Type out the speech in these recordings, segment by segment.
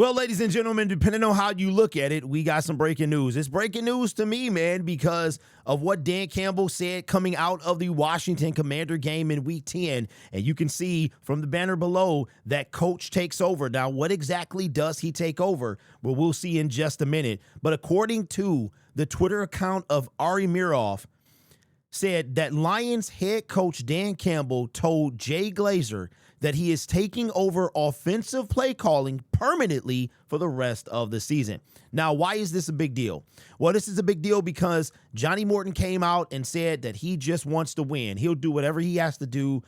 Well, ladies and gentlemen, depending on how you look at it, we got some breaking news. It's breaking news to me, man, because of what Dan Campbell said coming out of the Washington Commander game in Week 10. And you can see from the banner below that coach takes over. Now, what exactly does he take over? Well, we'll see in just a minute. But according to the Twitter account of Ari Mirov, said that Lions head coach Dan Campbell told Jay Glazer that he is taking over offensive play calling permanently for the rest of the season. Now, why is this a big deal? Well, this is a big deal because Johnny Morton came out and said that he just wants to win. He'll do whatever he has to do,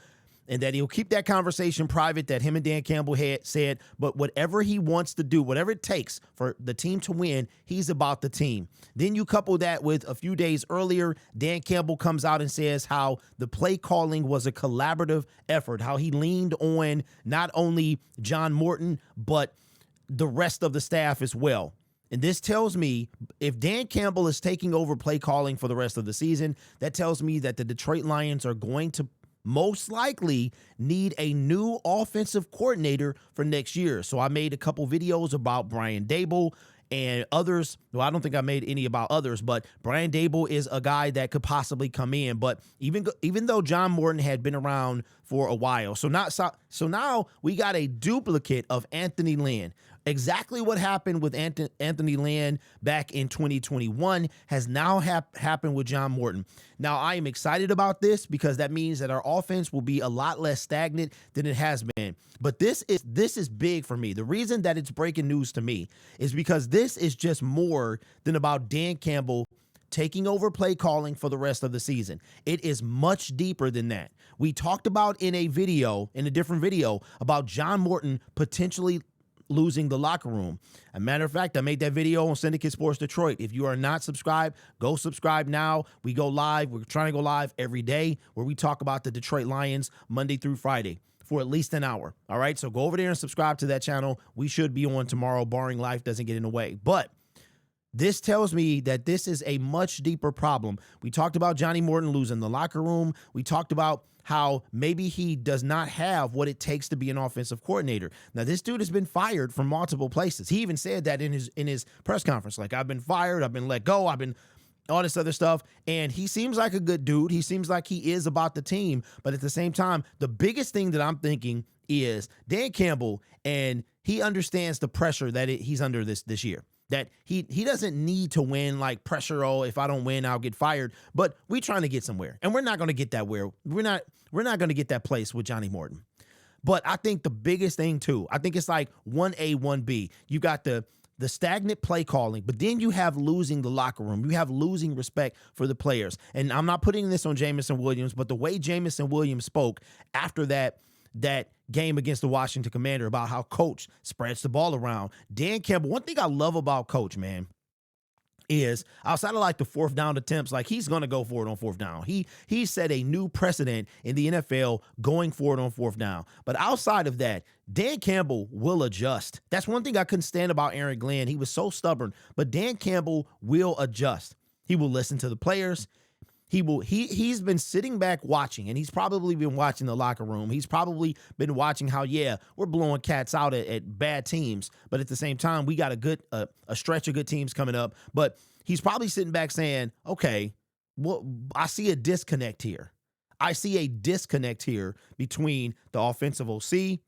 and that he'll keep that conversation private that him and Dan Campbell had said, but whatever he wants to do, whatever it takes for the team to win, he's about the team. Then you couple that with a few days earlier, Dan Campbell comes out and says how the play calling was a collaborative effort, how he leaned on not only John Morton, but the rest of the staff as well. And this tells me if Dan Campbell is taking over play calling for the rest of the season, that tells me that the Detroit Lions are going to most likely need a new offensive coordinator for next year. So I made a couple videos about Brian Daboll and others. Well, I don't think I made any about others, but Brian Daboll is a guy that could possibly come in. But even though John Morton had been around for a while, so now we got a duplicate of Anthony Lynn. Exactly what happened with Anthony Lynn back in 2021 has now happened with John Morton. Now, I am excited about this because that means that our offense will be a lot less stagnant than it has been. But this is big for me. The reason that it's breaking news to me is because this is just more than about Dan Campbell taking over play calling for the rest of the season. It is much deeper than that. We talked about in a different video, about John Morton potentially losing the locker room. As a matter of fact, I made that video on Syndicate Sports Detroit. If you are not subscribed, go subscribe now. We go live. We're trying to go live every day where we talk about the Detroit Lions Monday through Friday for at least an hour. All right, so go over there and subscribe to that channel. We should be on tomorrow, barring life doesn't get in the way. But this tells me that this is a much deeper problem. We talked about Johnny Morton losing the locker room. We talked about how maybe he does not have what it takes to be an offensive coordinator. Now, this dude has been fired from multiple places. He even said that in his press conference, like, I've been fired, I've been let go, I've been all this other stuff. And he seems like a good dude. He seems like he is about the team. But at the same time, the biggest thing that I'm thinking is Dan Campbell, and he understands the pressure that he's under this year. That he doesn't need to win, like pressure, oh, if I don't win, I'll get fired. But we're trying to get somewhere. And we're not going to get that where. We're not going to get that place with Johnny Morton. But I think the biggest thing, too, I think it's like 1A, 1B. You got the stagnant play calling, but then you have losing the locker room. You have losing respect for the players. And I'm not putting this on Jameson Williams, but the way Jameson Williams spoke after that game against the Washington Commander about how coach spreads the ball around. Dan Campbell, one thing I love about coach, man, is outside of like the fourth down attempts, like he's going to go for it on fourth down. He set a new precedent in the NFL going for it on fourth down. But outside of that, Dan Campbell will adjust. That's one thing I couldn't stand about Aaron Glenn. He was so stubborn, but Dan Campbell will adjust. He will listen to the players. He's been sitting back watching, and he's probably been watching the locker room. He's probably been watching how, yeah, we're blowing cats out at bad teams, but at the same time, we got a stretch of good teams coming up. But he's probably sitting back saying, okay, well, I see a disconnect here. I see a disconnect here between the offensive OC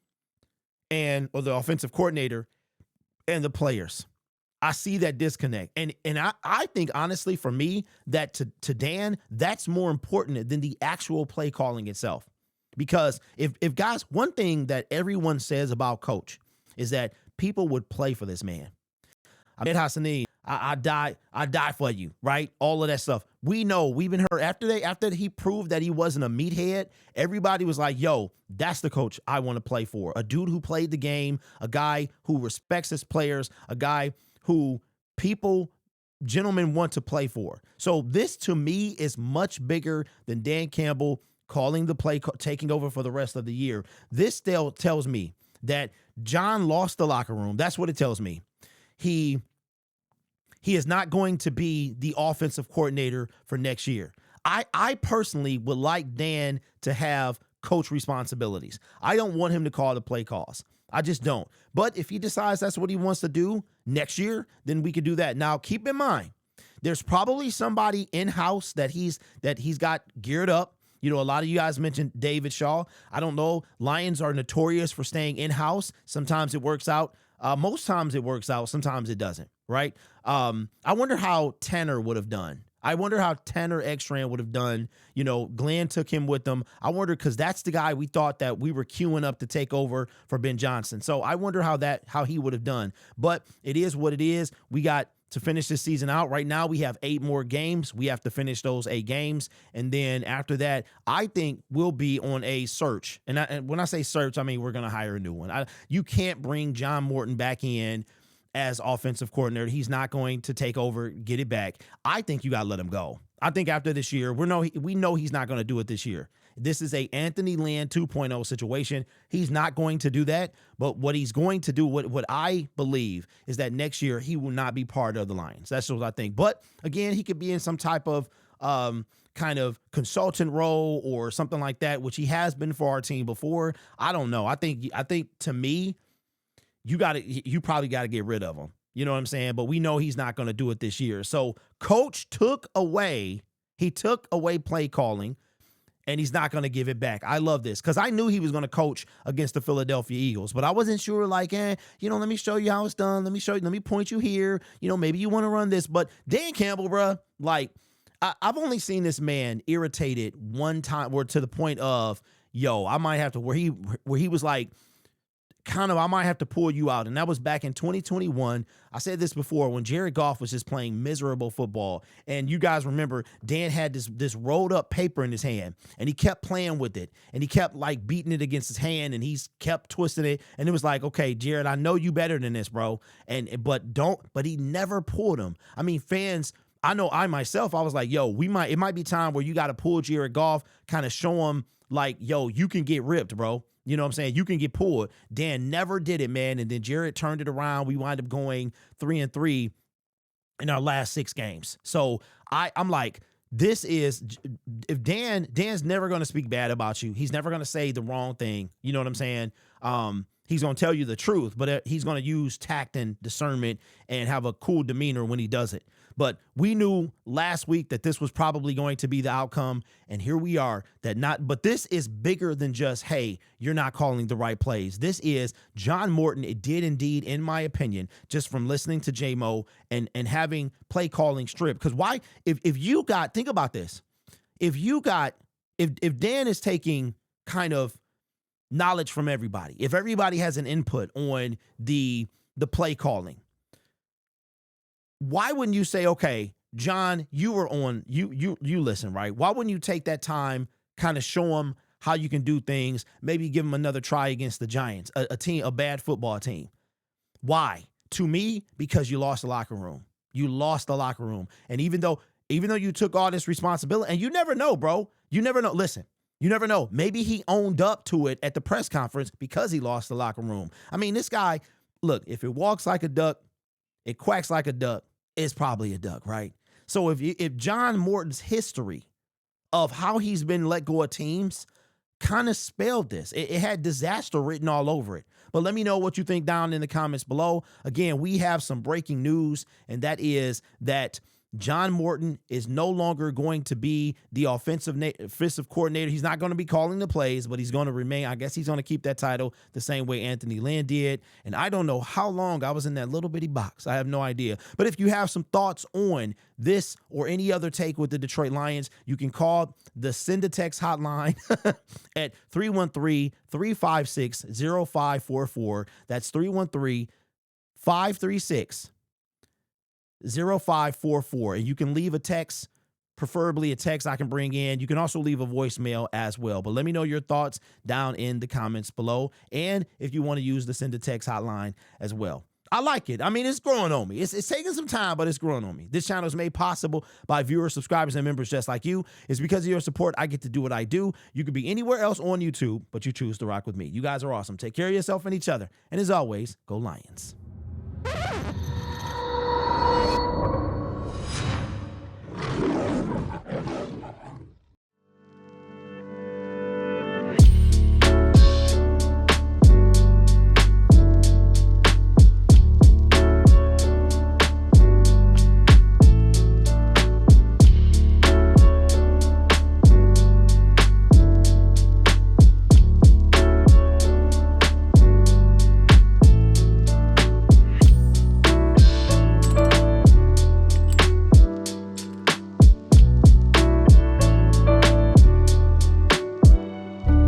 or the offensive coordinator and the players. I see that disconnect. And I think, honestly, for me, that to Dan, that's more important than the actual play calling itself. Because if guys, one thing that everyone says about coach is that people would play for this man. Ahmed Hassanin, I die for you, right? All of that stuff. We know, we've been heard after he proved that he wasn't a meathead, everybody was like, yo, that's the coach I want to play for. A dude who played the game, a guy who respects his players, a guy who gentlemen want to play for. So this, to me, is much bigger than Dan Campbell calling the play, taking over for the rest of the year. This still tells me that John lost the locker room. That's what it tells me. He is not going to be the offensive coordinator for next year. I personally would like Dan to have coach responsibilities. I don't want him to call the play calls. I just don't. But if he decides that's what he wants to do next year, then we could do that. Now, keep in mind, there's probably somebody in-house that he's got geared up. You know, a lot of you guys mentioned David Shaw. I don't know. Lions are notorious for staying in-house. Sometimes it works out. Most times it works out. Sometimes it doesn't, right? I wonder how Tanner would have done. I wonder how Tanner Ekstrand would have done. You know, Glenn took him with them. I wonder, because that's the guy we thought that we were queuing up to take over for Ben Johnson. So I wonder how he would have done. But it is what it is. We got to finish this season out. Right now, we have 8 more games. We have to finish those 8 games. And then after that, I think we'll be on a search. And when I say search, I mean we're going to hire a new one. You can't bring John Morton back in as offensive coordinator. He's not going to take over, get it back. I think you got to let him go. I think after this year, we know he's not going to do it this year. This is a Anthony Lynn 2.0 situation. He's not going to do that. But what he's going to do, what I believe, is that next year he will not be part of the Lions. That's what I think. But again, he could be in some type of kind of consultant role or something like that, which he has been for our team before. I don't know. I think to me, you probably got to get rid of him. You know what I'm saying? But we know he's not going to do it this year. So coach took away play calling, and he's not going to give it back. I love this because I knew he was going to coach against the Philadelphia Eagles, but I wasn't sure, like, let me show you how it's done. Let me point you here. You know, maybe you want to run this. But Dan Campbell, bruh, like, I've only seen this man irritated one time, or to the point of, I might have to, where he was like, I might have to pull you out. And that was back in 2021. I said this before, when Jared Goff was just playing miserable football. And you guys remember, Dan had this rolled up paper in his hand, and he kept playing with it, and he kept like beating it against his hand, and he's kept twisting it. And it was like, okay, Jared, I know you better than this, bro. But he never pulled him. I mean, fans, I know I myself, I was like, it might be time where you got to pull Jared Goff, kind of show him like, you can get ripped, bro. You know what I'm saying? You can get pulled. Dan never did it, man. And then Jared turned it around. We wind up going 3-3 in our last 6 games. So I'm like, this is, if Dan's never going to speak bad about you. He's never going to say the wrong thing. You know what I'm saying? He's going to tell you the truth, but he's going to use tact and discernment and have a cool demeanor when he does it. But we knew last week that this was probably going to be the outcome, and here we are. But this is bigger than just, hey, you're not calling the right plays. This is John Morton. It did indeed, in my opinion, just from listening to J-Mo and having play calling stripped. Because why? If you got, think about this. If Dan is taking kind of knowledge from everybody, if everybody has an input on the play calling, why wouldn't you say, okay, John, you were on, you listen, right? Why wouldn't you take that time, kind of show them how you can do things, maybe give them another try against the Giants, a bad football team? Why? To me, because you lost the locker room. You lost the locker room. And even though you took all this responsibility, and you never know, bro, you never know. Listen, you never know. Maybe he owned up to it at the press conference because he lost the locker room. I mean, this guy, look, if it walks like a duck, it quacks like a duck, it's probably a duck, right? So if John Morton's history of how he's been let go of teams kind of spelled this, it had disaster written all over it. But let me know what you think down in the comments below. Again, we have some breaking news, and that is that John Morton is no longer going to be the offensive coordinator. He's not going to be calling the plays, but he's going to remain. I guess he's going to keep that title the same way Anthony Lynn did. And I don't know how long I was in that little bitty box. I have no idea. But if you have some thoughts on this or any other take with the Detroit Lions, you can call the Syndatex hotline at 313-356-0544. That's 313-536-0544, and you can leave a text, preferably a text I can bring in. You can also leave a voicemail as well. But let me know your thoughts down in the comments below, and if you want to use the Syndatex hotline as well. I like it. I mean, it's growing on me. It's taking some time, but it's growing on me. This channel is made possible by viewers, subscribers, and members just like you. It's because of your support I get to do what I do. You could be anywhere else on YouTube, but you choose to rock with me. You guys are awesome. Take care of yourself and each other. And as always, go Lions.